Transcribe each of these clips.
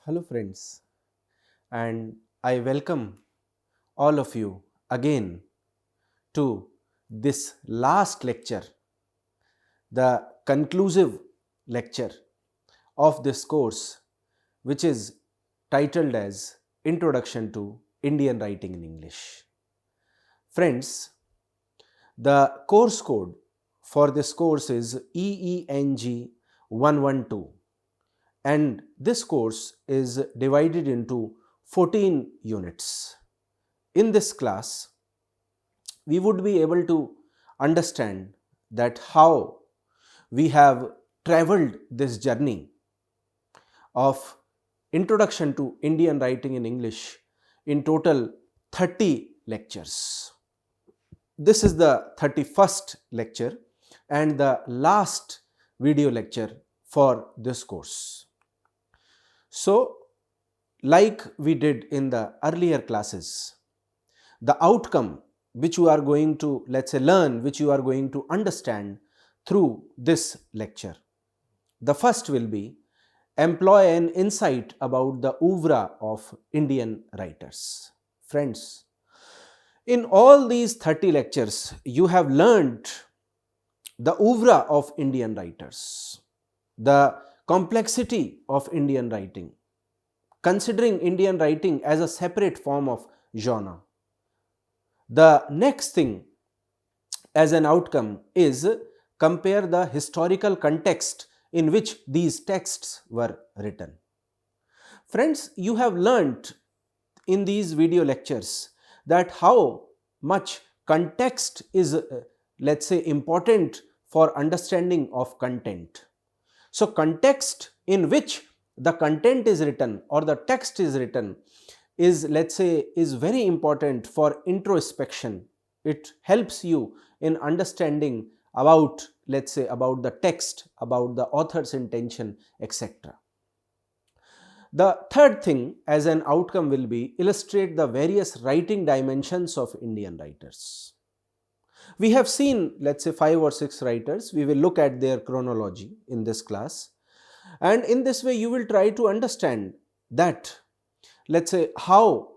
Hello friends, and I welcome all of you again to this last lecture, the conclusive lecture of this course, which is titled as Introduction to Indian Writing in English. Friends, the course code for this course is EENG112, and this course is divided into 14 units. In this class, we would be able to understand that how we have traveled this journey of introduction to Indian writing in English in total 30 lectures. This is the 31st lecture and the last video lecture for this course. So, like we did in the earlier classes, the outcome which you are going to, let's say, learn, which you are going to understand through this lecture. The first will be employ an insight about the oeuvre of Indian writers. Friends, in all these 30 lectures, you have learned the oeuvre of Indian writers, the complexity of Indian writing, considering Indian writing as a separate form of genre. The next thing as an outcome is compare the historical context in which these texts were written. Friends, you have learnt in these video lectures that how much context is, let's say, important for understanding of content. So, context in which the content is written or the text is written is, let's say, is very important for introspection. It helps you in understanding about, let's say, about the text, about the author's intention, etc. The third thing as an outcome will be illustrate the various writing dimensions of Indian writers. We have seen, let's say, 5 or 6 writers. We will look at their chronology in this class, and in this way you will try to understand that, let's say, how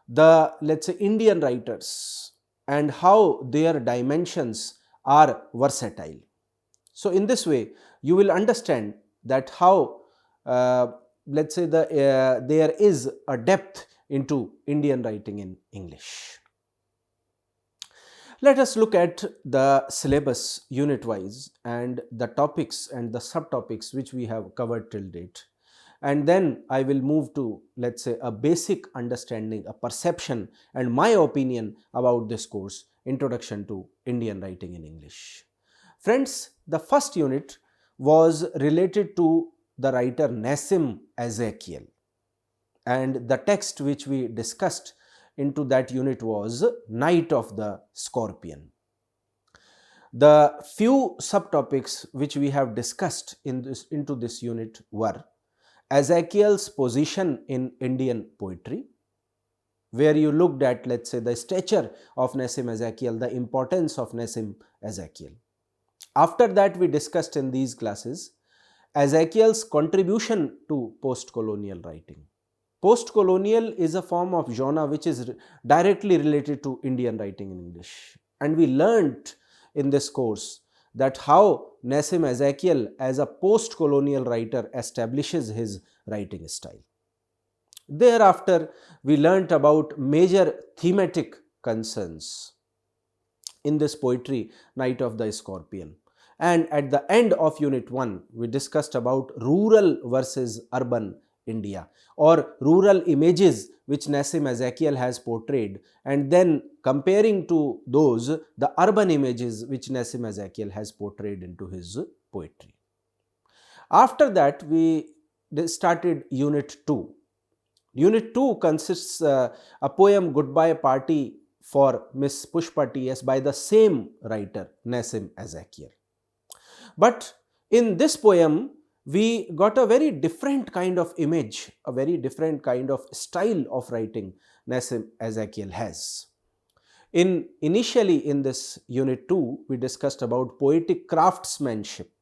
the, let's say, Indian writers and how their dimensions are versatile. So in this way you will understand that how let's say there is a depth into Indian writing in English. Let us look at the syllabus unit wise and the topics and the subtopics which we have covered till date. And then I will move to, let's say, a basic understanding, a perception and my opinion about this course, Introduction to Indian Writing in English. Friends, the first unit was related to the writer Nasim Ezekiel, and the text which we discussed into that unit was Night of the Scorpion. The few subtopics which we have discussed into this unit were Ezekiel's position in Indian poetry, where you looked at, let's say, the stature of Nasim Ezekiel, the importance of Nasim Ezekiel. After that, we discussed in these classes Ezekiel's contribution to post-colonial writing. Post-colonial is a form of genre which is directly related to Indian writing in English, and we learnt in this course that how Nasim Ezekiel as a post-colonial writer establishes his writing style. Thereafter, we learnt about major thematic concerns in this poetry, Night of the Scorpion. And at the end of Unit 1, we discussed about rural versus urban India, or rural images which Nasim Ezekiel has portrayed, and then comparing to those the urban images which Nasim Ezekiel has portrayed into his poetry. After that, we started Unit 2. Unit 2 consists a poem Goodbye Party for Miss Pushpa T.S. by the same writer, Nasim Ezekiel. But in this poem, we got a very different kind of image, a very different kind of style of writing Nasim Ezekiel has. Initially in this Unit 2, we discussed about poetic craftsmanship,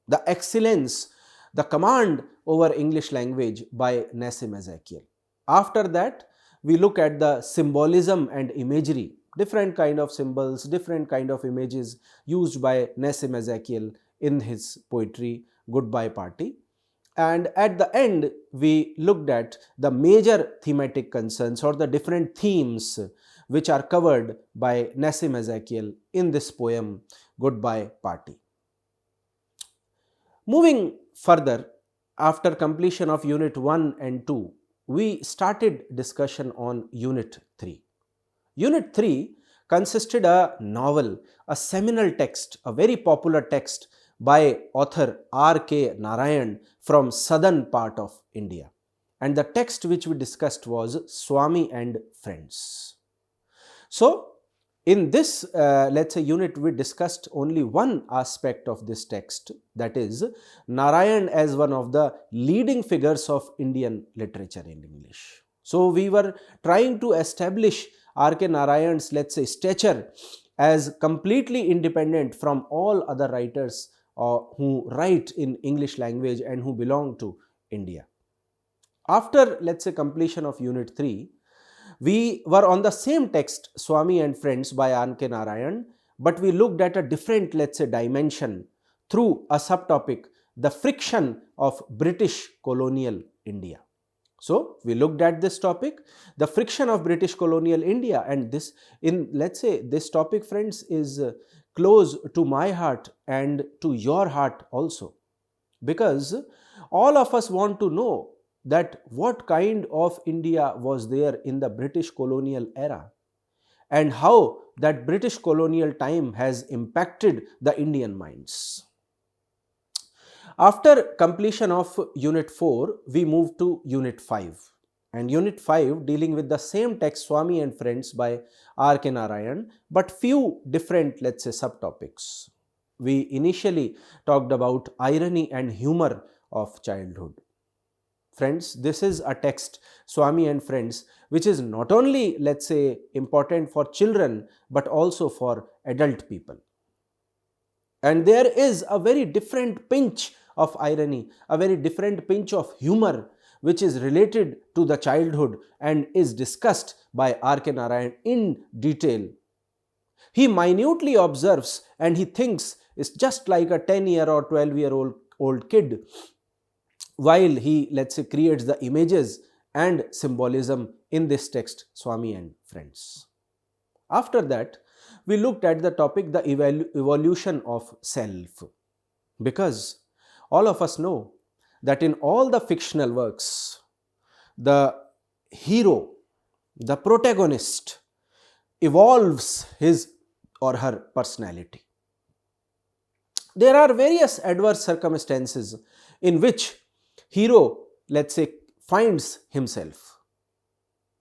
the excellence the command over English language by Nasim Ezekiel. After that, we look at the symbolism and imagery, different kind of symbols, different kind of images used by Nasim Ezekiel in his poetry Goodbye Party. And at the end, we looked at the major thematic concerns or the different themes which are covered by Nasim Ezekiel in this poem Goodbye Party. Moving further, after completion of Unit 1 and 2, we started discussion on Unit 3. Unit 3 consisted a novel, a seminal text, a very popular text by author R.K. Narayan from southern part of India. And the text which we discussed was Swami and Friends. So, in this, let's say, unit, we discussed only one aspect of this text, that is Narayan as one of the leading figures of Indian literature in English. So, we were trying to establish R.K. Narayan's, let's say, stature as completely independent from all other writers who write in English language and who belong to India. After, let's say, completion of Unit 3, we were on the same text, Swami and Friends by R.K. Narayan, but we looked at a different, let's say, dimension through a subtopic, the friction of British colonial India. So, we looked at this topic, the friction of British colonial India, and this, in, let's say, this topic, friends, is close to my heart and to your heart also, because all of us want to know that what kind of India was there in the British colonial era and how that British colonial time has impacted the Indian minds. After completion of Unit 4, we move to Unit 5, and Unit 5 dealing with the same text Swami and Friends by R.K. Narayan, but few different, let's say, subtopics. We initially talked about irony and humor of childhood. Friends, this is a text, Swami and Friends, which is not only, let's say, important for children, but also for adult people. And there is a very different pinch of irony, a very different pinch of humor, which is related to the childhood and is discussed by R.K. Narayan in detail. He minutely observes and he thinks it's just like a 10-year or 12-year-old kid, while he, let's say, creates the images and symbolism in this text, Swami and Friends. After that, we looked at the topic, the evolution of self, because all of us know that in all the fictional works, the hero, the protagonist, evolves his or her personality. There are various adverse circumstances in which hero, let's say, finds himself.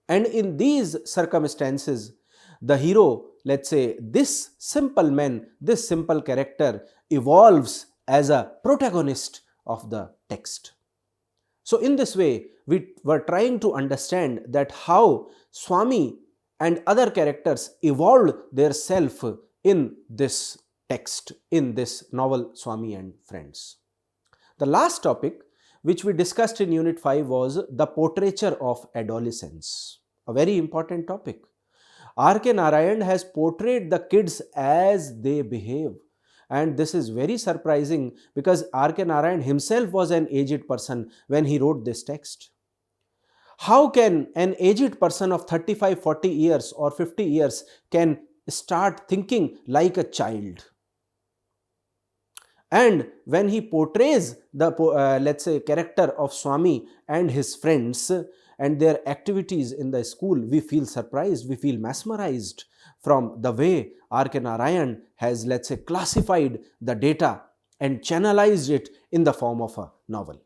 And in these circumstances, the hero, let's say, this simple man, this simple character evolves as a protagonist of the text. So, in this way, we were trying to understand that how Swami and other characters evolved their self in this text, in this novel Swami and Friends. The last topic which we discussed in Unit 5 was the portraiture of adolescence, a very important topic. R.K. Narayan has portrayed the kids as they behave, and this is very surprising because R.K. Narayan himself was an aged person when he wrote this text. How can an aged person of 35, 40 years or 50 years can start thinking like a child? And when he portrays the, let's say, character of Swami and his friends and their activities in the school, we feel surprised, we feel mesmerized from the way R.K. Narayan has, let's say, classified the data and channelized it in the form of a novel.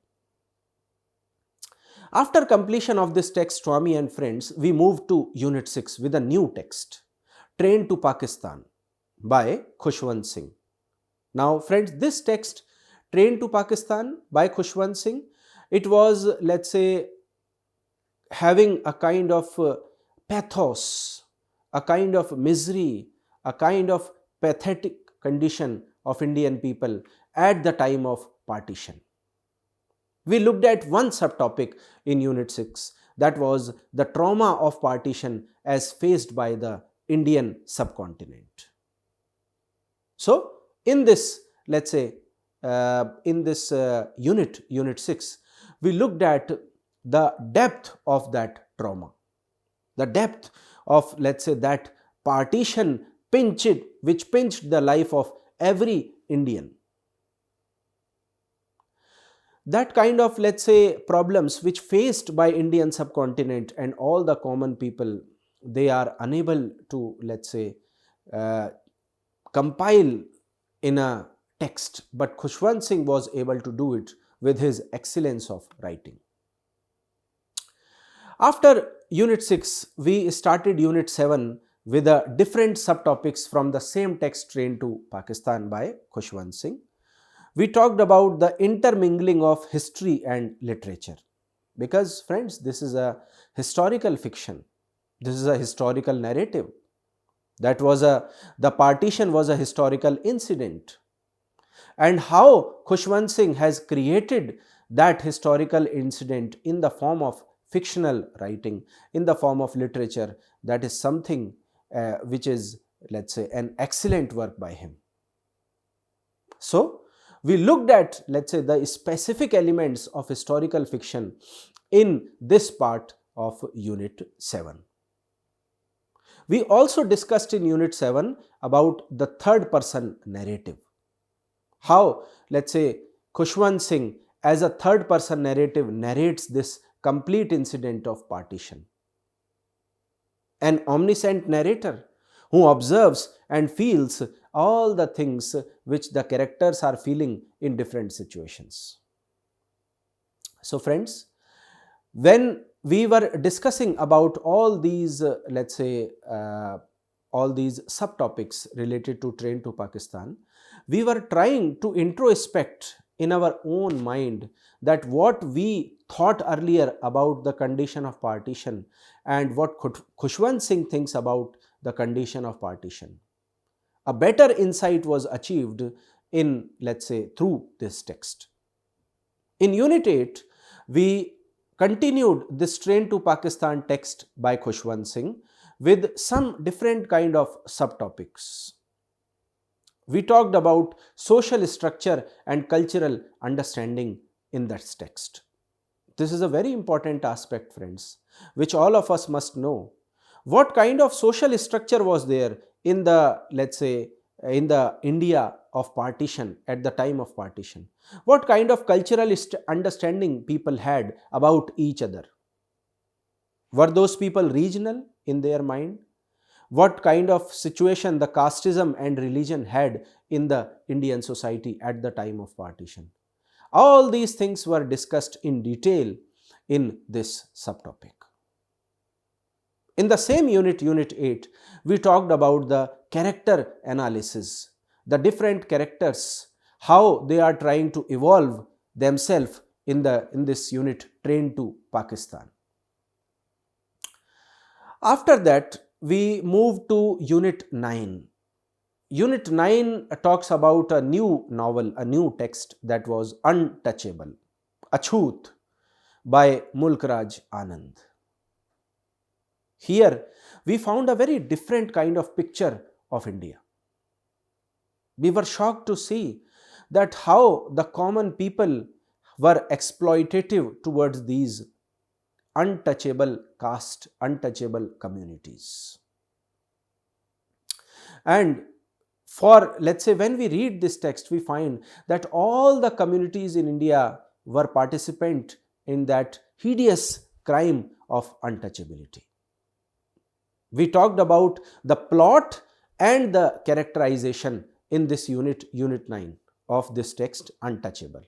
After completion of this text, Swami and Friends, we move to Unit 6 with a new text, Train to Pakistan by Kushwan Singh. Now, friends, this text, Train to Pakistan by Kushwan Singh, it was, let's say, having a kind of pathos, a kind of misery, a kind of pathetic condition of Indian people at the time of partition. We looked at one subtopic in Unit 6, that was the trauma of partition as faced by the Indian subcontinent. So, in this, let's say, in this unit 6, we looked at the depth of that trauma, the depth of, let's say, that partition which pinched the life of every Indian. That kind of, let's say, problems which faced by Indian subcontinent and all the common people, they are unable to, let's say, compile in a text, but Kushwan Singh was able to do it with his excellence of writing. After Unit 6, we started Unit 7 with different subtopics from the same text, Train to Pakistan by Kushwan Singh. We talked about the intermingling of history and literature, because friends, this is a historical fiction, this is a historical narrative. The partition was a historical incident, and how Kushwan Singh has created that historical incident in the form of fictional writing, in the form of literature, that is something which is, let's say, an excellent work by him. So, we looked at, let's say, the specific elements of historical fiction in this part of Unit 7. We also discussed in Unit 7 about the third person narrative. How, let's say, Kushwan Singh as a third person narrative narrates this complete incident of partition. An omniscient narrator who observes and feels all the things which the characters are feeling in different situations. So friends, when we were discussing about all these, let's say, all these subtopics related to Train to Pakistan, we were trying to introspect in our own mind that what we thought earlier about the condition of partition and what Kushwan Singh thinks about the condition of partition. A better insight was achieved in, let's say, through this text. In Unit 8, we continued this Train to Pakistan text by Kushwan Singh with some different kind of subtopics. We talked about social structure and cultural understanding in that text. This is a very important aspect, friends, which all of us must know. What kind of social structure was there in the, let's say, in the India of partition at the time of partition? What kind of cultural understanding people had about each other? Were those people regional in their mind? What kind of situation the casteism and religion had in the Indian society at the time of partition? All these things were discussed in detail in this subtopic. In the same unit, Unit 8, we talked about the character analysis, the different characters, how they are trying to evolve themselves in this unit, Train to Pakistan. After that, we move to Unit 9. Unit 9 talks about a new novel, a new text, that was Untouchable, Achut by Mulk Raj Anand. Here, we found a very different kind of picture of India. We were shocked to see that how the common people were exploitative towards these untouchable caste, untouchable communities. And for, let's say, when we read this text, we find that all the communities in India were participant in that hideous crime of untouchability. We talked about the plot and the characterization in this unit, Unit 9 of this text, Untouchable.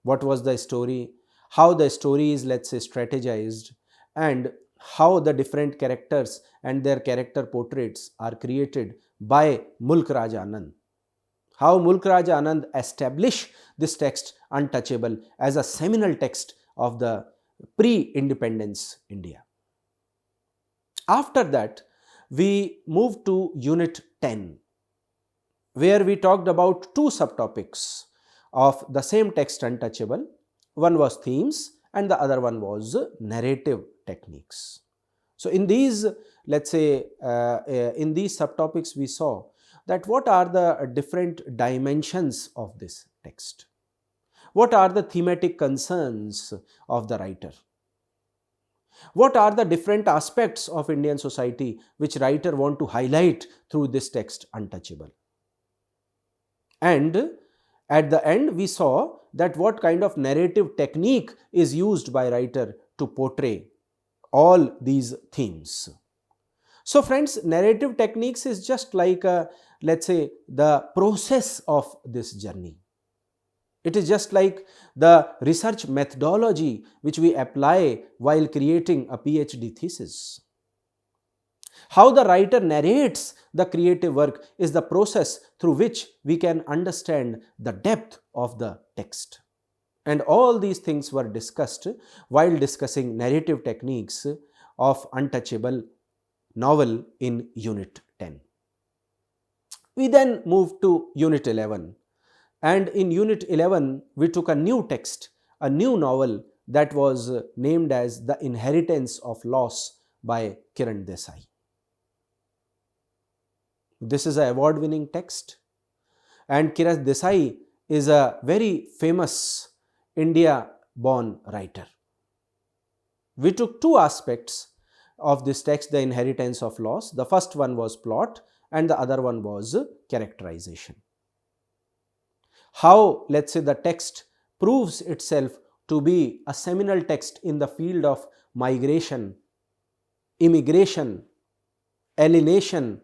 What was the story? How the story is, let's say, strategized, and how the different characters and their character portraits are created by Mulk Raj Anand. How Mulk Raj Anand established this text, Untouchable, as a seminal text of the pre-independence India. After that, we moved to Unit 10, where we talked about two subtopics of the same text, Untouchable. one was themes and the other one was narrative techniques. So in these, let's say, in these subtopics we saw that what are the different dimensions of this text, what are the thematic concerns of the writer, what are the different aspects of Indian society which writer want to highlight through this text Untouchable. And at the end we saw that what kind of narrative technique is used by writer to portray all these themes. So friends, narrative techniques is just like let's say the process of this journey. It is just like the research methodology which we apply while creating a PhD thesis. How the writer narrates the creative work is the process through which we can understand the depth of the text. And all these things were discussed while discussing narrative techniques of Untouchable novel in Unit 10. We then moved to Unit 11. And in Unit 11, we took a new text, a new novel that was named as The Inheritance of Loss by Kiran Desai. This is an award-winning text, and Kiran Desai is a very famous India-born writer. We took two aspects of this text, The Inheritance of Loss. The first one was plot and the other one was characterization. How, let's say, the text proves itself to be a seminal text in the field of migration, immigration, alienation,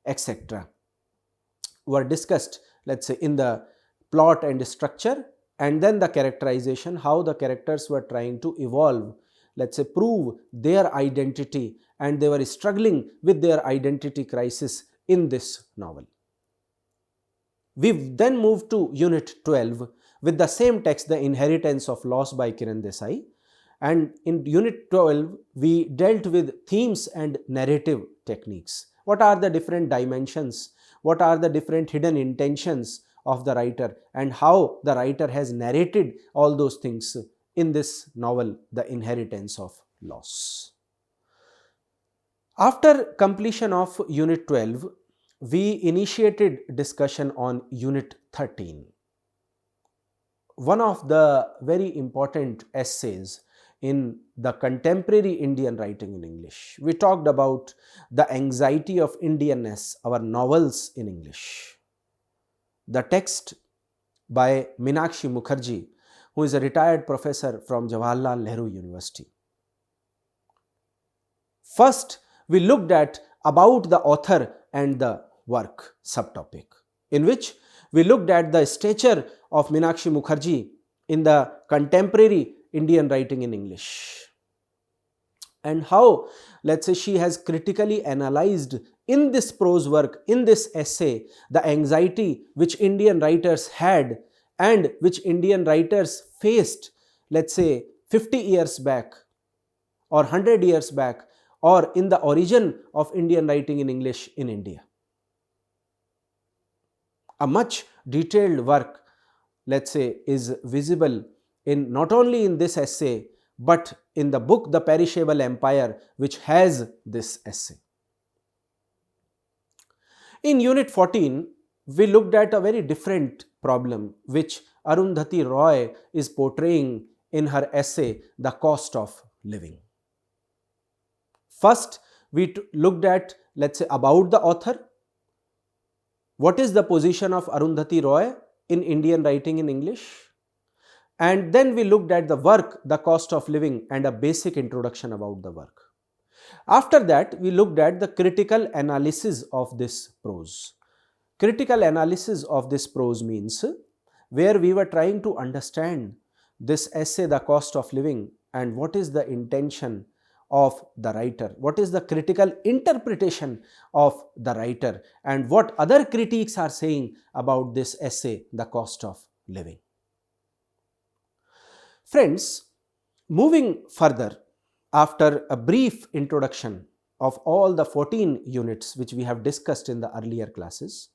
etc. were discussed, let's say, in the plot and structure, and then the characterization, how the characters were trying to evolve, let's say, prove their identity, and they were struggling with their identity crisis in this novel. We then moved to Unit 12 with the same text, The Inheritance of Loss by Kiran Desai. And in Unit 12, we dealt with themes and narrative techniques. What are the different dimensions? What are the different hidden intentions of the writer, and how the writer has narrated all those things in this novel, The Inheritance of Loss. After completion of Unit 12, we initiated discussion on Unit 13. One of the very important essays in the contemporary Indian writing in English. We talked about the anxiety of Indianness, our novels in English. The text by Meenakshi Mukherjee, who is a retired professor from Jawaharlal Nehru University. First, we looked at about the author and the work subtopic, in which we looked at the stature of Meenakshi Mukherjee in the contemporary Indian writing in English, and how, let's say, she has critically analyzed in this prose work, in this essay, the anxiety which Indian writers had and which Indian writers faced, let's say, 50 years back or 100 years back, or in the origin of Indian writing in English in India. A much detailed work, let's say, is visible in not only in this essay, but in the book The Perishable Empire, which has this essay. In Unit 14, we looked at a very different problem which Arundhati Roy is portraying in her essay The Cost of Living. First, we looked at, let's say, about the author. What is the position of Arundhati Roy in Indian writing in English? And then we looked at the work, The Cost of Living, and a basic introduction about the work. After that, we looked at the critical analysis of this prose. Critical analysis of this prose means where we were trying to understand this essay, The Cost of Living, and what is the intention of the writer, what is the critical interpretation of the writer, and what other critics are saying about this essay, The Cost of Living. Friends, moving further, after a brief introduction of all the 14 units which we have discussed in the earlier classes,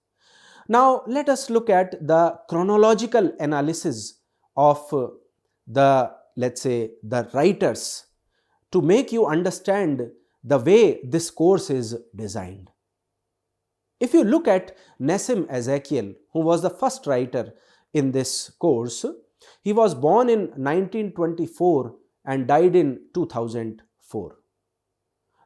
now let us look at the chronological analysis of let's say, the writers to make you understand the way this course is designed. If you look at Nasim Ezekiel, who was the first writer in this course, he was born in 1924 and died in 2004.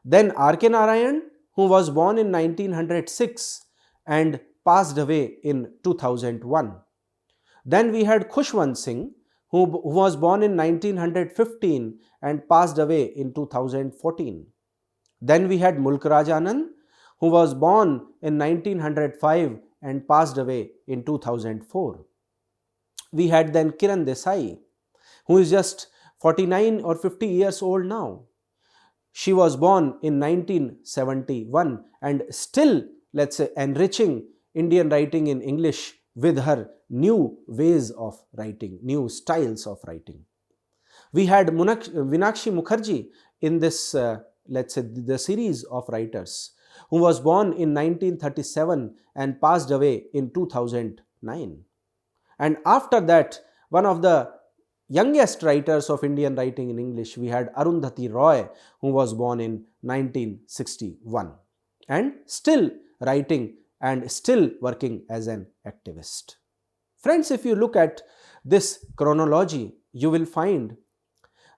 Then R.K. Narayan, who was born in 1906 and passed away in 2001. Then we had Kushwan Singh, who was born in 1915 and passed away in 2014. Then we had Mulkraj Anand, who was born in 1905 and passed away in 2004. We had then Kiran Desai, who is just 49 or 50 years old now. She was born in 1971 and still, let's say, enriching Indian writing in English with her new ways of writing, new styles of writing. We had Meenakshi Mukherjee in this, let's say, the series of writers, who was born in 1937 and passed away in 2009. And after that, one of the youngest writers of Indian writing in English, we had Arundhati Roy, who was born in 1961 and still writing and still working as an activist. Friends, if you look at this chronology, you will find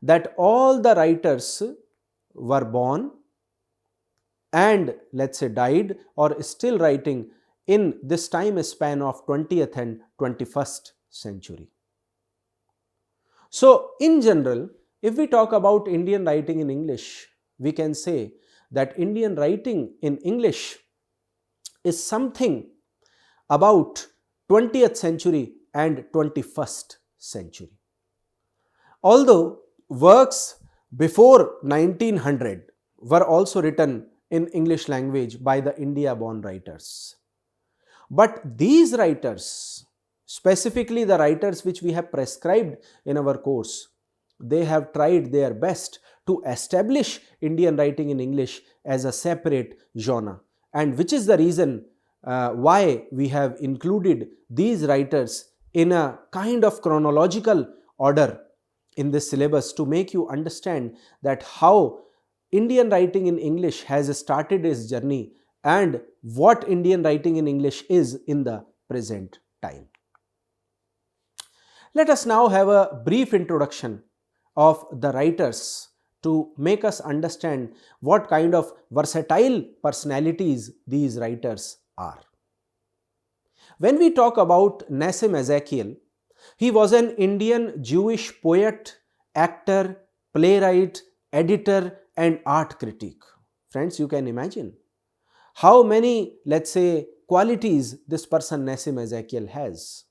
that all the writers were born and, let's say, died or still writing in this time span of 20th and 21st century. So, in general, if we talk about Indian writing in English, we can say that Indian writing in English is something about 20th century and 21st century. Although works before 1900 were also written in English language by the India-born writers, but these writers, specifically the writers which we have prescribed in our course, they have tried their best to establish Indian writing in English as a separate genre, and which is the reason why we have included these writers in a kind of chronological order in this syllabus to make you understand that how Indian writing in English has started its journey and what Indian writing in English is in the present time. Let us now have a brief introduction of the writers to make us understand what kind of versatile personalities these writers are. When we talk about Nasim Ezekiel, he was an Indian Jewish poet, actor, playwright, editor and art critic. Friends, you can imagine how many, let's say, qualities this person Nasim Ezekiel has.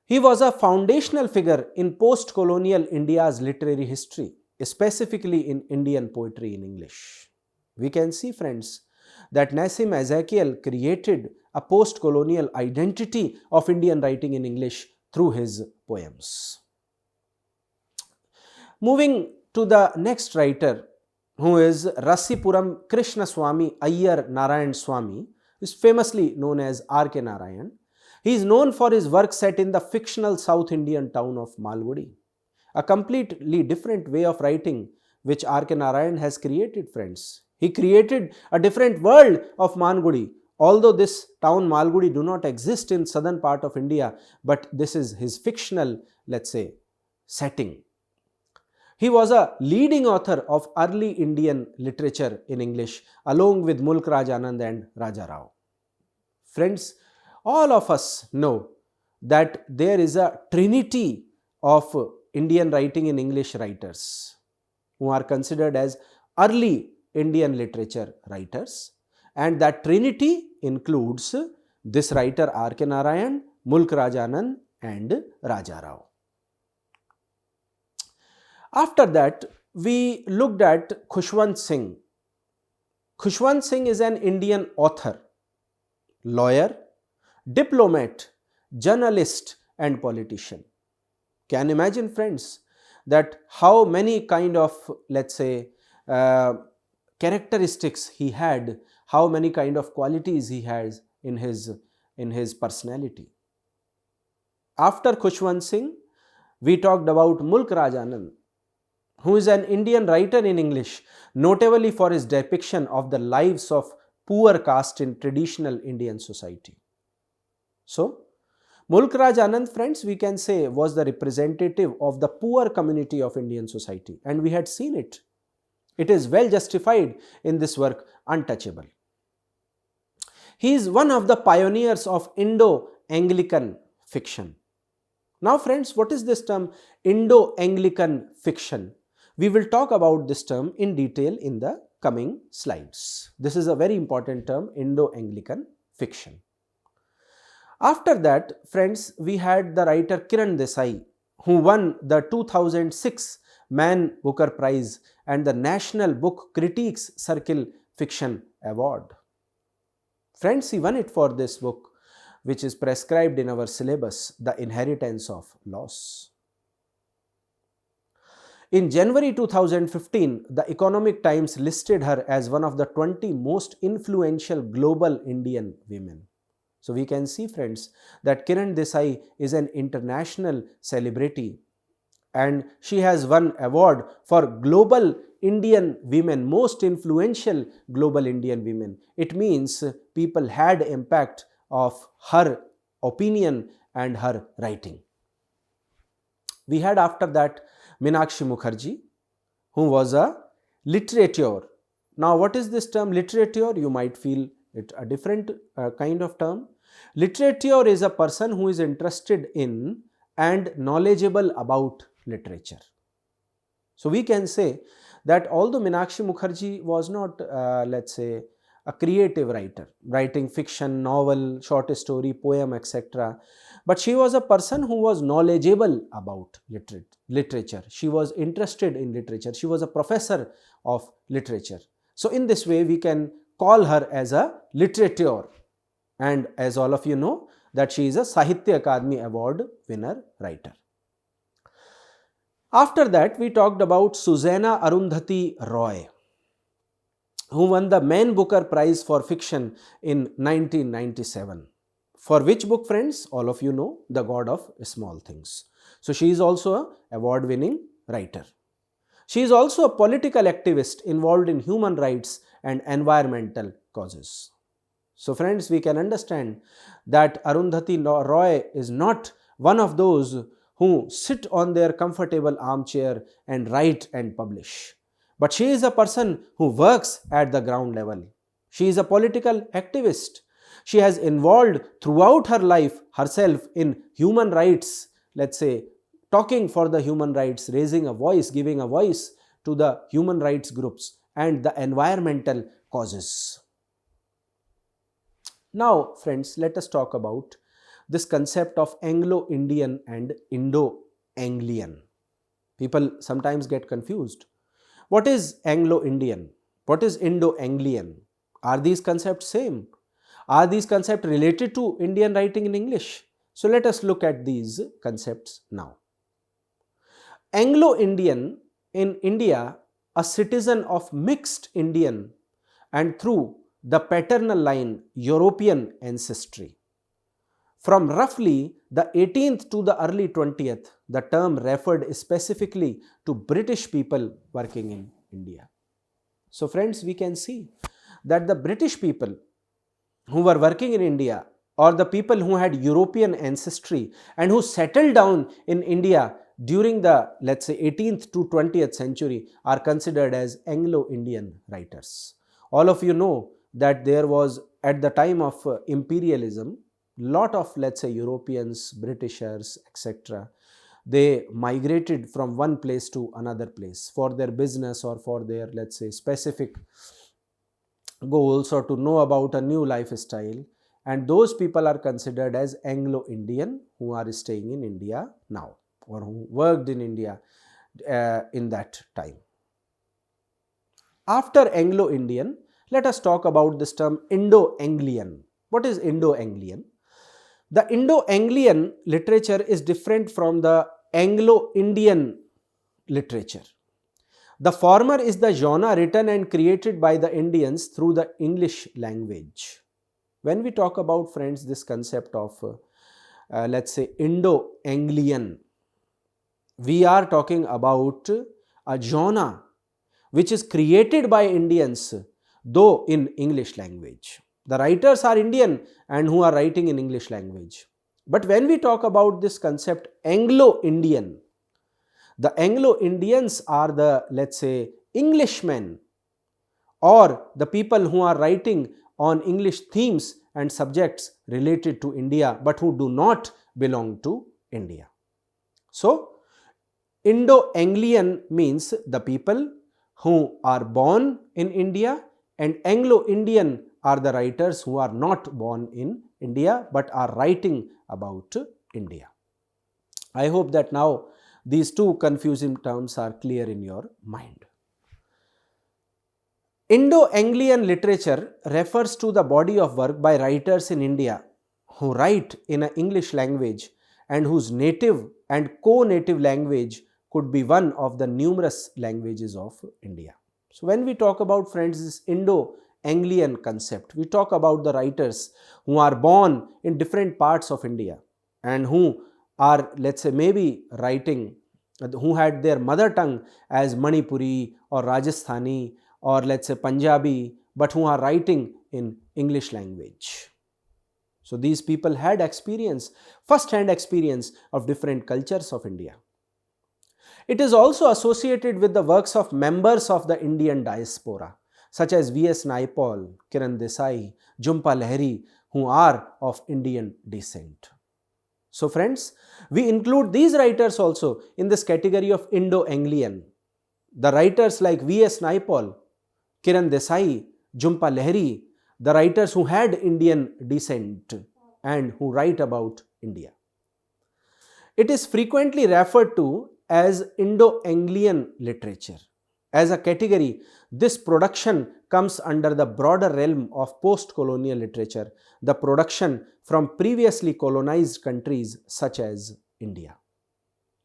He was a foundational figure in post-colonial India's literary history, specifically in Indian poetry in English. We can see, friends, that Nasim Ezekiel created a post-colonial identity of Indian writing in English through his poems. Moving to the next writer, who is Rasipuram Krishnaswamy Iyer Narayan Swamy, is famously known as R.K. Narayan. He is known for his work set in the fictional South Indian town of Malgudi. A completely different way of writing which R.K. Narayan has created, friends. He created a different world of Malgudi. Although this town Malgudi do not exist in southern part of India, but this is his fictional, let's say, setting. He was a leading author of early Indian literature in English along with Mulkraj Anand and Raja Rao. Friends, all of us know that there is a trinity of Indian writing in English writers who are considered as early Indian literature writers, and that trinity includes this writer R.K. Narayan, Mulkraj Anand and Raja Rao. After that, we looked at Kushwan Singh. Kushwan Singh is an Indian author, lawyer, diplomat, journalist and politician. Can you imagine, friends, that how many kind of, let's say, characteristics he had, how many kind of qualities he has in his personality. After Kushwan Singh, We talked about Mulk Raj Anand, who is an Indian writer in English, notably for his depiction of the lives of poor caste in traditional Indian society. So, Mulk Raj Anand, friends, we can say was the representative of the poor community of Indian society, and we had seen it. It is well justified in this work, Untouchable. He is one of the pioneers of Indo-Anglican fiction. Now friends, what is this term Indo-Anglican fiction? We will talk about this term in detail in the coming slides. This is a very important term, Indo-Anglican fiction. After that, friends, we had the writer Kiran Desai, who won the 2006 Man Booker Prize and the National Book Critics Circle Fiction Award. Friends, he won it for this book, which is prescribed in our syllabus, The Inheritance of Loss. In January 2015, the Economic Times listed her as one of the 20 most influential global Indian women. So we can see, friends, that Kiran Desai is an international celebrity and she has won award for global Indian women, most influential global Indian women. It means people had impact of her opinion and her writing. We had after that Meenakshi Mukherjee, who was a literature. Now what is this term literature? You might feel it a different kind of term. Literature is a person who is interested in and knowledgeable about literature. So we can say that although Meenakshi Mukherjee was not, let's say, a creative writer, writing fiction, novel, short story, poem, etc., but she was a person who was knowledgeable about literature. She was interested in literature. She was a professor of literature. So in this way, we can call her as a literature. And as all of you know, that she is a Sahitya Akademi Award winner writer. After that, we talked about Susanna Arundhati Roy, who won the Man Booker Prize for Fiction in 1997. For which book, friends? All of you know, The God of Small Things. So she is also an award-winning writer. She is also a political activist involved in human rights and environmental causes. So friends, we can understand that Arundhati Roy is not one of those who sit on their comfortable armchair and write and publish. But she is a person who works at the ground level. She is a political activist. She has involved throughout her life herself in human rights, let's say, talking for the human rights, raising a voice, giving a voice to the human rights groups and the environmental causes. Now, friends, let us talk about this concept of Anglo-Indian and Indo-Anglian. People sometimes get confused. What is Anglo-Indian? What is Indo-Anglian? Are these concepts same? Are these concepts related to Indian writing in English? So let us look at these concepts now. Anglo-Indian in India, a citizen of mixed Indian and through the paternal line European ancestry. From roughly the 18th to the early 20th, the term referred specifically to British people working in India. So friends, we can see that the British people who were working in India or the people who had European ancestry and who settled down in India during the, let's say, 18th to 20th century are considered as Anglo-Indian writers. All of you know that there was, at the time of imperialism, lot of, let's say, Europeans, Britishers, etc. They migrated from one place to another place for their business or for their, let's say, specific goals or to know about a new lifestyle, and those people are considered as Anglo-Indian who are staying in India now or who worked in India in that time. After Anglo-Indian, let us talk about this term Indo-Anglian. What is Indo-Anglian? The Indo-Anglian literature is different from the Anglo-Indian literature. The former is the genre written and created by the Indians through the English language. When we talk about, friends, this concept of, let's say, Indo-Anglian, We are talking about a genre which is created by Indians, though in English language. The writers are Indian and who are writing in English language. But when we talk about this concept Anglo-Indian, the Anglo-Indians are the, let's say, Englishmen, or the people who are writing on English themes and subjects related to India but who do not belong to India. So, Indo-Anglian means the people who are born in India, and Anglo-Indian are the writers who are not born in India but are writing about India. I hope that now these two confusing terms are clear in your mind. Indo-Anglian literature refers to the body of work by writers in India who write in an English language and whose native and co-native language could be one of the numerous languages of India. So when we talk about, friends, this Indo-Anglian concept, we talk about the writers who are born in different parts of India and who are, let's say, maybe writing, who had their mother tongue as Manipuri or Rajasthani or, let's say, Punjabi, but who are writing in English language. So these people had experience, first-hand experience of different cultures of India. It is also associated with the works of members of the Indian diaspora, such as V.S. Naipaul, Kiran Desai, Jhumpa Lahiri, who are of Indian descent. So friends, we include these writers also in this category of Indo-Anglian. The writers like V.S. Naipaul, Kiran Desai, Jhumpa Lahiri, the writers who had Indian descent and who write about India. It is frequently referred to as Indo-Anglian literature. As a category, this production comes under the broader realm of post-colonial literature, the production from previously colonized countries such as India.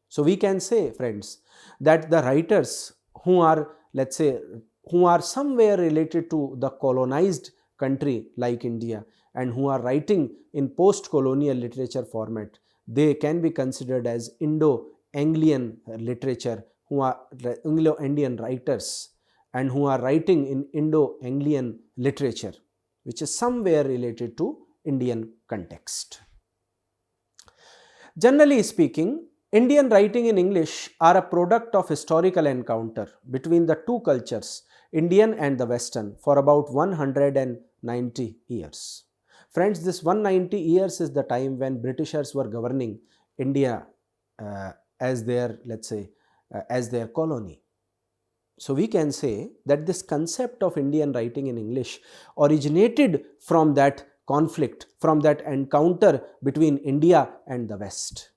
So we can say, friends, that the writers who are, let's say, who are somewhere related to the colonized country like India and who are writing in post-colonial literature format, they can be considered as Indo-Anglian literature, who are Anglo-Indian writers and who are writing in Indo-Anglian literature, which is somewhere related to Indian context. Generally speaking, Indian writing in English are a product of historical encounter between the two cultures, Indian and the Western, for about 190 years. Friends, this 190 years is the time when Britishers were governing India as their, let's say, as their colony. So we can say that this concept of Indian writing in English originated from that conflict, from that encounter between India and the West.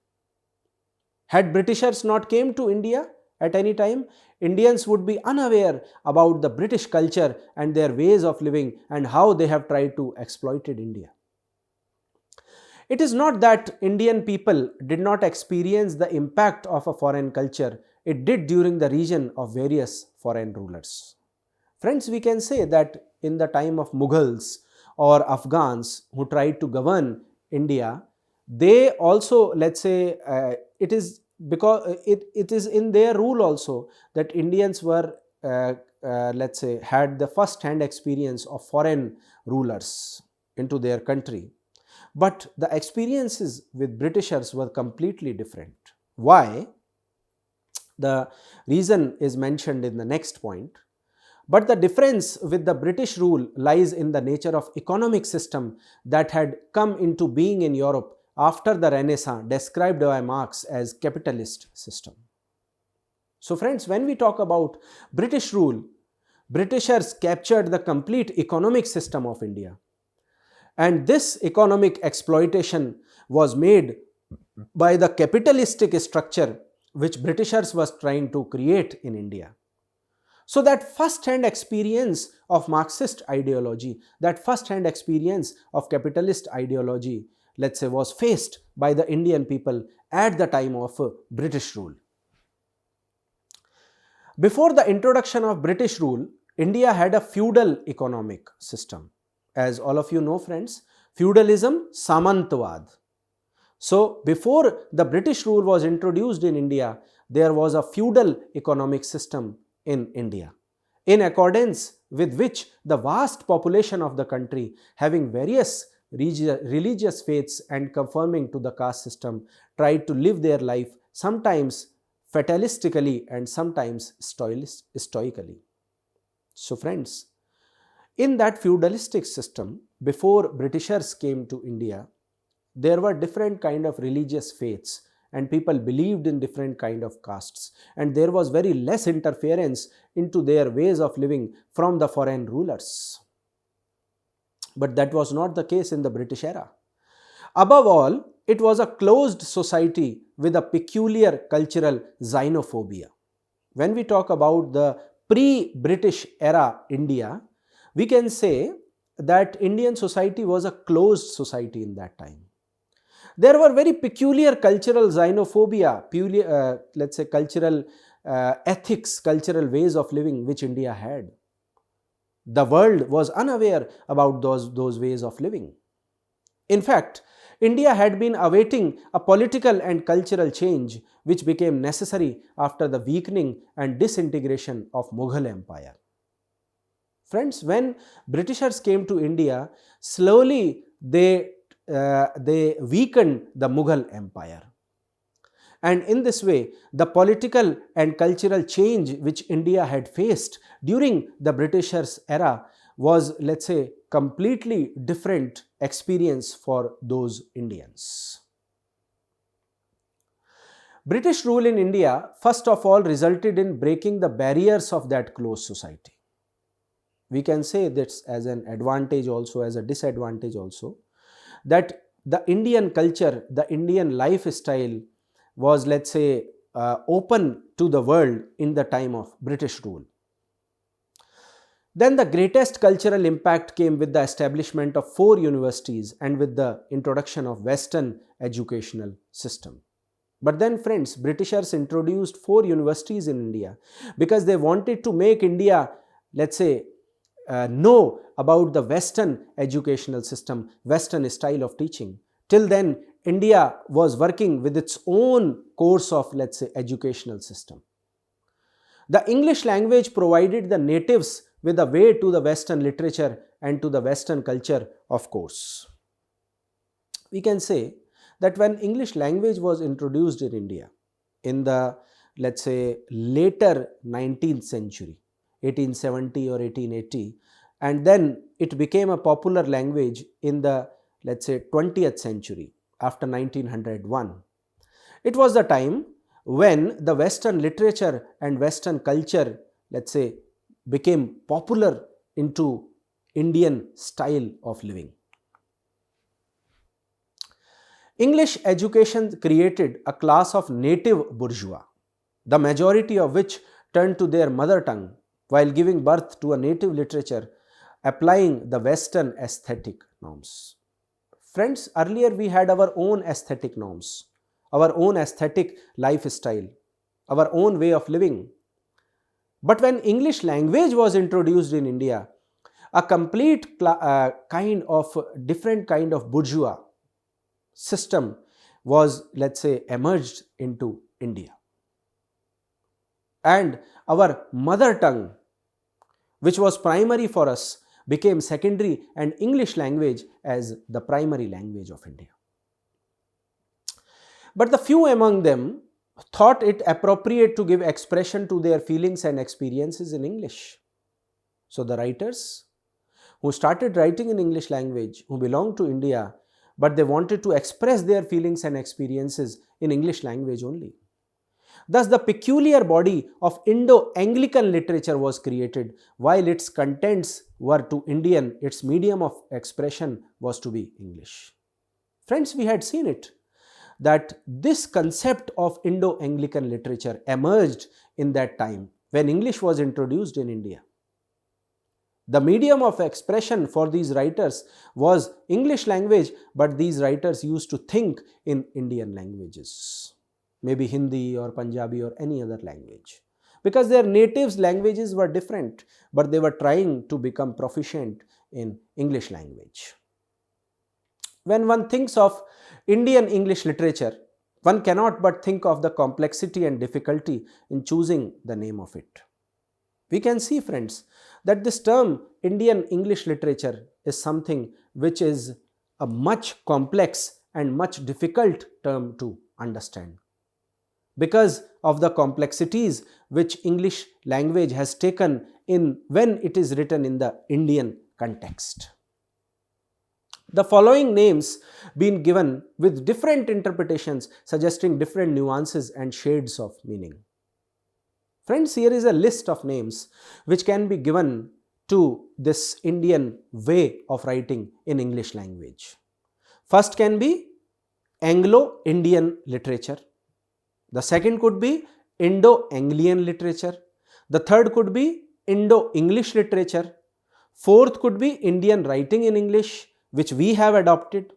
Had Britishers not came to India at any time, Indians would be unaware about the British culture and their ways of living and how they have tried to exploit India. It is not that Indian people did not experience the impact of a foreign culture. It did during the region of various foreign rulers. Friends, we can say that in the time of Mughals or Afghans who tried to govern India, they also, let's say, it is because it is in their rule also that Indians were, let's say, had the first-hand experience of foreign rulers into their country. But the experiences with Britishers were completely different. Why? The reason is mentioned in the next point. But the difference with the British rule lies in the nature of economic system that had come into being in Europe after the Renaissance, described by Marx as capitalist system. So friends, when we talk about British rule, Britishers captured the complete economic system of India. And this economic exploitation was made by the capitalistic structure which Britishers was trying to create in India. So that first-hand experience of Marxist ideology, that first-hand experience of capitalist ideology, let's say, was faced by the Indian people at the time of British rule. Before the introduction of British rule, India had a feudal economic system. As all of you know, friends, feudalism, Samantwad. So before the British rule was introduced in India, there was a feudal economic system in India, in accordance with which the vast population of the country, having various religious faiths and conforming to the caste system, tried to live their life sometimes fatalistically and sometimes stoically. So friends, in that feudalistic system, before Britishers came to India, there were different kind of religious faiths and people believed in different kind of castes, and there was very less interference into their ways of living from the foreign rulers. But that was not the case in the British era. Above all, it was a closed society with a peculiar cultural xenophobia. When we talk about the pre-British era India, we can say that Indian society was a closed society in that time. There were very peculiar cultural xenophobia, let's say cultural ethics, cultural ways of living which India had. The world was unaware about those ways of living. In fact, India had been awaiting a political and cultural change which became necessary after the weakening and disintegration of Mughal Empire. Friends, when Britishers came to India, slowly they weakened the Mughal Empire. And in this way, the political and cultural change which India had faced during the Britishers' era was, let's say, completely different experience for those Indians. British rule in India, first of all, resulted in breaking the barriers of that closed society. We can say this as an advantage also, as a disadvantage also, that the Indian culture, the Indian lifestyle was, let's say, open to the world in the time of British rule. Then the greatest cultural impact came with the establishment of 4 universities and with the introduction of Western educational system. But then friends, Britishers introduced 4 universities in India because they wanted to make India, let's say, know about the Western educational system, Western style of teaching. Till then, India was working with its own course of, let's say, educational system. The English language provided the natives with a way to the Western literature and to the Western culture, of course. We can say that when English language was introduced in India in the, let's say, later 19th century, 1870 or 1880, and then it became a popular language in the, let's say, 20th century after 1901. It was the time when the Western literature and Western culture, let's say, became popular into Indian style of living. English education created a class of native bourgeois, the majority of which turned to their mother tongue while giving birth to a native literature applying the Western aesthetic norms. Friends, earlier we had our own aesthetic norms, our own aesthetic lifestyle, our own way of living. But when English language was introduced in India, a complete different kind of bourgeois system was, let's say, emerged into India. And our mother tongue, which was primary for us, became secondary, and English language as the primary language of India. But the few among them thought it appropriate to give expression to their feelings and experiences in English. So the writers who started writing in English language, who belonged to India, but they wanted to express their feelings and experiences in English language only. Thus, the peculiar body of Indo-Anglican literature was created, while its contents were to Indian, its medium of expression was to be English. Friends, we had seen it, that this concept of Indo-Anglican literature emerged in that time when English was introduced in India. The medium of expression for these writers was English language, but these writers used to think in Indian languages, maybe Hindi or Punjabi or any other language, because their native languages were different, but they were trying to become proficient in English language. When one thinks of Indian English literature, one cannot but think of the complexity and difficulty in choosing the name of it. We can see, friends, that this term Indian English literature is something which is a much complex and much difficult term to understand, because of the complexities which English language has taken in when it is written in the Indian context. The following names been given with different interpretations suggesting different nuances and shades of meaning. Friends, here is a list of names which can be given to this Indian way of writing in English language. First can be Anglo-Indian literature. The second could be Indo-Anglian literature. The third could be Indo-English literature. Fourth could be Indian writing in English, which we have adopted.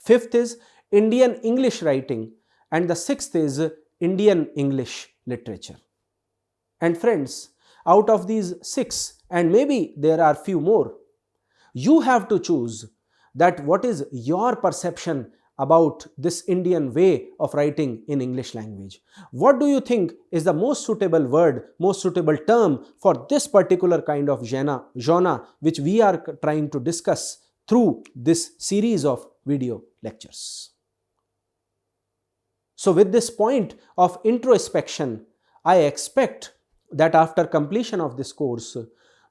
Fifth is Indian English writing, and the sixth is Indian English literature. And friends, out of these 6, and maybe there are few more, you have to choose that what is your perception about this Indian way of writing in English language. What do you think is the most suitable word, most suitable term for this particular kind of genre which we are trying to discuss through this series of video lectures? So with this point of introspection, I expect that after completion of this course,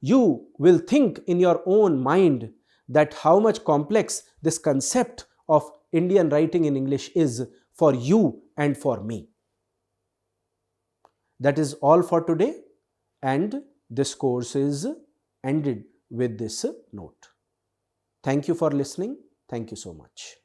you will think in your own mind that how much complex this concept of Indian writing in English is for you and for me. That is all for today, and this course is ended with this note. Thank you for listening. Thank you so much.